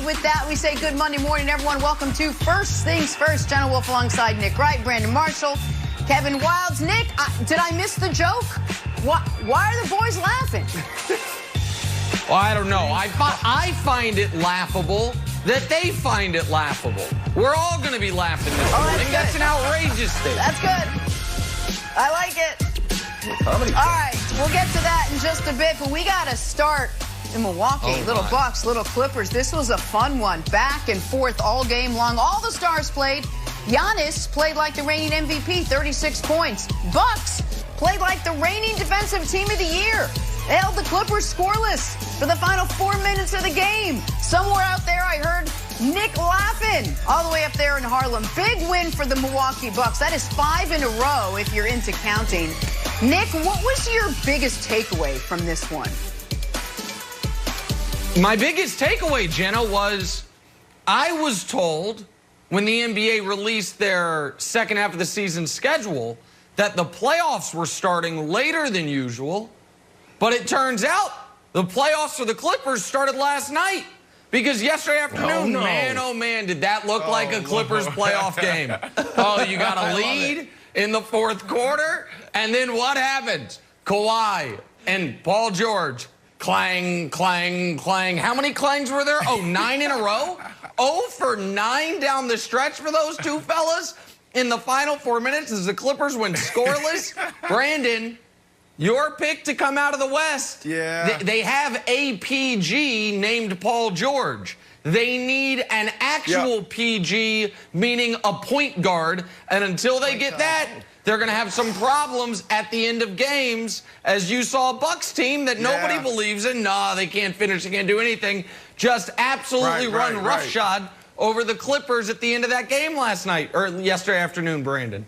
with that, we say good Monday morning, everyone. Welcome to First Things First. Jenna Wolf alongside Nick Wright, Brandon Marshall, Kevin Wilds. Nick, did I miss the joke? Why are the boys laughing? Well, I don't know. I find it laughable that they find it laughable. We're all going to be laughing this morning. That's an outrageous thing. That's good. I like it. All right, we'll get to that in just a bit, but we got to start in Milwaukee. Little Bucks, little Clippers. This was a fun one. Back and forth all game long. All the stars played. Giannis played like the reigning MVP, 36 points. Bucks played like the reigning defensive team of the year. They held the Clippers scoreless for the final 4 minutes of the game. Somewhere out there, I heard Nick laughing all the way up there in Harlem. Big win for the Milwaukee Bucks. That is 5 in a row if you're into counting. Nick, what was your biggest takeaway from this one? My biggest takeaway, Jenna, was I was told when the NBA released their second half of the season schedule that the playoffs were starting later than usual. But it turns out the playoffs for the Clippers started last night. Because yesterday afternoon, man, oh man, did that look like a Clippers playoff game. Oh, you got a lead in the fourth quarter, and then what happens? Kawhi and Paul George, clang, clang, clang. How many clangs were there? Oh, 9 in a row? 0 for 9 down the stretch for those two fellas in the final 4 minutes as the Clippers went scoreless. Brandon, your pick to come out of the West. Yeah. They have a PG named Paul George. They need an actual PG, meaning a point guard. And until they get that, they're going to have some problems at the end of games. As you saw a Bucks team that nobody believes in. Nah, they can't finish, they can't do anything. Just absolutely run roughshod over the Clippers at the end of that game last night, or yesterday afternoon, Brandon.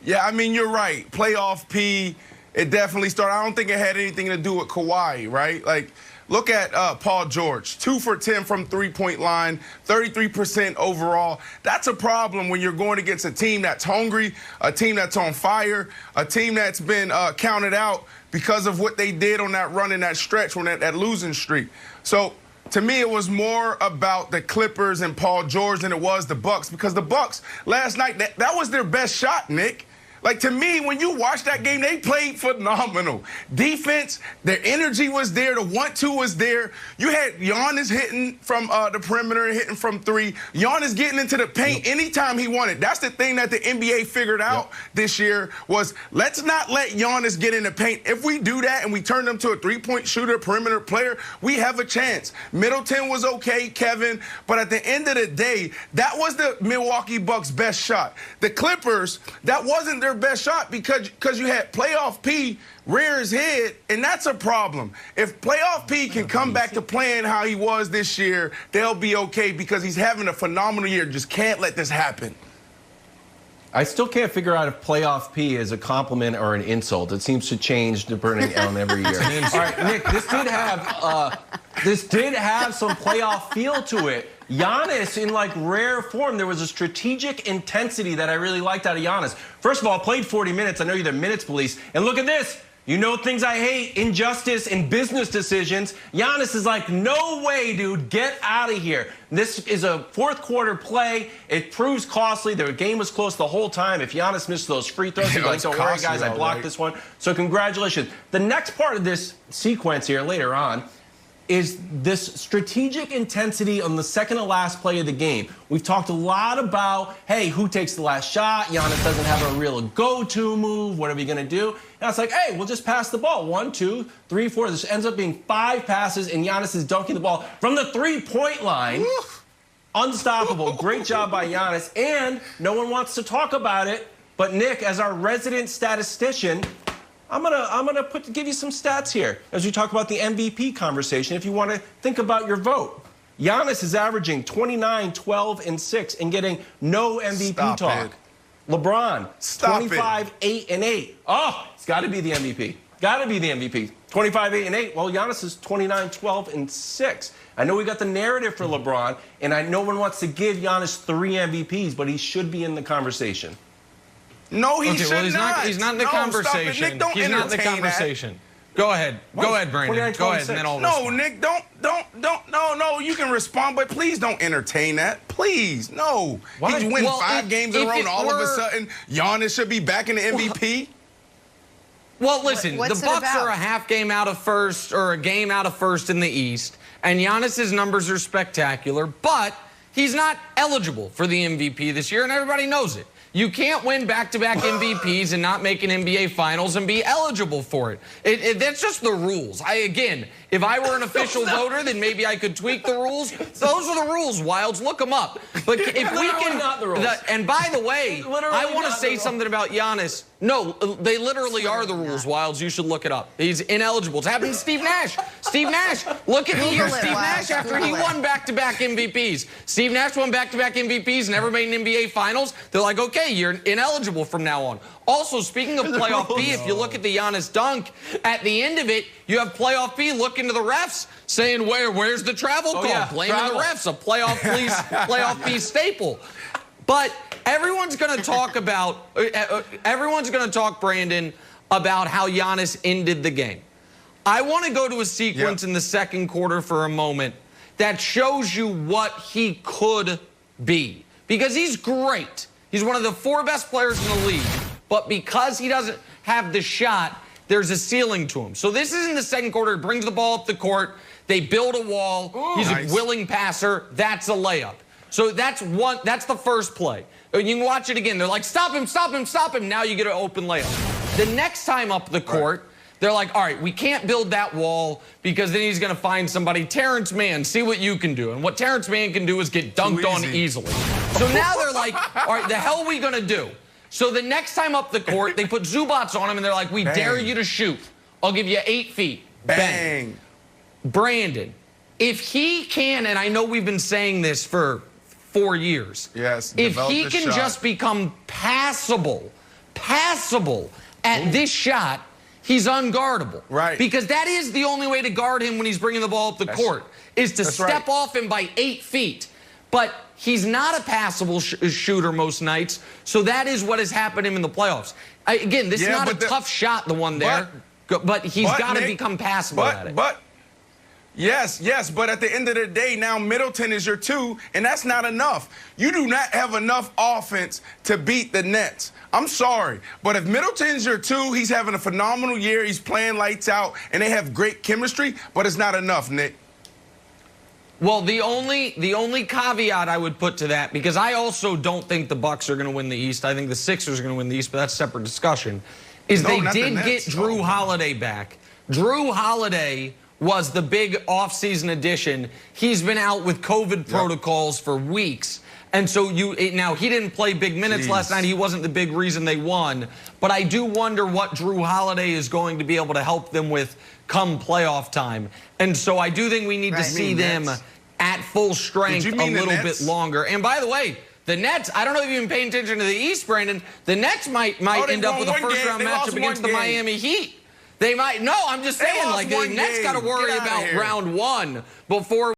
Yeah, I mean, you're right. Playoff P, it definitely started. I don't think it had anything to do with Kawhi, right? Like, look at Paul George, 2 for 10 from three-point line, 33% overall. That's a problem when you're going against a team that's hungry, a team that's on fire, a team that's been counted out because of what they did on that run in that stretch, on that losing streak. So, to me, it was more about the Clippers and Paul George than it was the Bucks, because the Bucks last night, that was their best shot, Nick. Like, to me, when you watch that game, they played phenomenal. Defense, their energy was there. The 1-2 was there. You had Giannis hitting from the perimeter, hitting from 3. Giannis getting into the paint anytime he wanted. That's the thing that the NBA figured out this year was, let's not let Giannis get in the paint. If we do that and we turn them to a three-point shooter, perimeter player, we have a chance. Middleton was okay, Kevin, but at the end of the day, that was the Milwaukee Bucks' best shot. The Clippers, that wasn't their best shot because you had playoff P rear his head, and that's a problem. If playoff P can come back to playing how he was this year, they'll be okay because he's having a phenomenal year. Just can't let this happen. I still can't figure out if playoff P is a compliment or an insult. It seems to change depending on every year. All right, Nick, this did have some playoff feel to it. Giannis, in like rare form, there was a strategic intensity that I really liked out of Giannis. First of all, played 40 minutes. I know you're the minutes police. And look at this. You know things I hate, injustice and business decisions. Giannis is like, no way, dude, get out of here. This is a fourth quarter play. It proves costly. The game was close the whole time. If Giannis missed those free throws, he's like, don't worry, guys, I blocked this one. So congratulations. The next part of this sequence here later on is this strategic intensity on the second to last play of the game. We've talked a lot about, hey, who takes the last shot? Giannis doesn't have a real go-to move. What are we going to do? And it's like, hey, we'll just pass the ball. 1, 2, 3, 4. This ends up being 5 passes, and Giannis is dunking the ball from the three-point line. Unstoppable. Great job by Giannis. And no one wants to talk about it, but Nick, as our resident statistician, I'm gonna give you some stats here as we talk about the MVP conversation if you want to think about your vote. Giannis is averaging 29, 12, and 6 and getting no MVP talk. LeBron, 25, 8, and 8. Oh, it's got to be the MVP. Got to be the MVP. 25, 8, and 8. Well, Giannis is 29, 12, and 6. I know we got the narrative for LeBron, and I know one wants to give Giannis 3 MVPs, but he should be in the conversation. No, he should well, he's not in the conversation. Nick, don't he's not in the entertain conversation. Go ahead. Go ahead, Brandon. Go ahead, and then I'll respond. Nick, no. You can respond, but please don't entertain that. Please, no. Why? He's winning 5 games in a row, and all of a sudden, Giannis should be back in the MVP. Well, listen, What's the it Bucks about? are a half game out of first or a game out of first in the East, and Giannis's numbers are spectacular, but he's not eligible for the MVP this year, and everybody knows it. You can't win back-to-back MVPs and not make an NBA Finals and be eligible for it. That's just the rules. Again, if I were an official voter, then maybe I could tweak the rules. Those are the rules, Wilds. Look them up. But if we can, not the rules. And by the way, I want to say rules. something about Giannis. No, they literally are the rules, Wilds. You should look it up. He's ineligible. It's happened to Steve Nash. Steve Nash, look at the year Steve Nash after he won back-to-back MVPs. Steve Nash won back-to-back MVPs, never made an NBA Finals. They're like, okay, you're ineligible from now on. Also, speaking of playoff P, if you look at the Giannis dunk, at the end of it, you have playoff P looking to the refs, saying, where's the travel call? Yeah, Blaming the refs, a playoff P staple. But everyone's going to talk about, Brandon, about how Giannis ended the game. I want to go to a sequence in the second quarter for a moment that shows you what he could be. Because he's great. He's one of the 4 best players in the league. But because he doesn't have the shot, there's a ceiling to him. So this is in the second quarter. He brings the ball up the court. They build a wall. He's a willing passer. That's a layup. So that's the first play. You can watch it again. They're like, stop him, stop him, stop him. Now you get an open layup. The next time up the court, they're like, all right, we can't build that wall because then he's going to find somebody. Terrence Mann, see what you can do. And what Terrence Mann can do is get dunked on easily. So now they're like, all right, the hell are we going to do? So the next time up the court, they put Zubats on him, and they're like, we dare you to shoot. I'll give you 8 feet. Bang. Brandon, if he can, and I know we've been saying this for 4 years. Yes. If he can just become passable at this shot, he's unguardable. Right. Because that is the only way to guard him when he's bringing the ball up the court, is to step off him by 8 feet. But he's not a passable shooter most nights, so that is what has happened to him in the playoffs. Again, this is not a tough shot, the one there, but he's got to become passable at it. Yes, but at the end of the day, now Middleton is your 2, and that's not enough. You do not have enough offense to beat the Nets. I'm sorry, but if Middleton's your 2, he's having a phenomenal year. He's playing lights out, and they have great chemistry, but it's not enough, Nick. Well, the only caveat I would put to that, because I also don't think the Bucks are going to win the East. I think the Sixers are going to win the East, but that's a separate discussion, is they did get Drew Holiday back. Drew Holiday was the big offseason addition. He's been out with COVID protocols for weeks. And so now he didn't play big minutes last night. He wasn't the big reason they won. But I do wonder what Drew Holiday is going to be able to help them with come playoff time. And so I do think we need to see them at full strength a little bit longer. And by the way, the Nets, I don't know if you've been paying attention to the East, Brandon. The Nets might end up with a first-round matchup against the Miami Heat. They might. No, I'm just saying, like, the Nets got to worry about round 1 before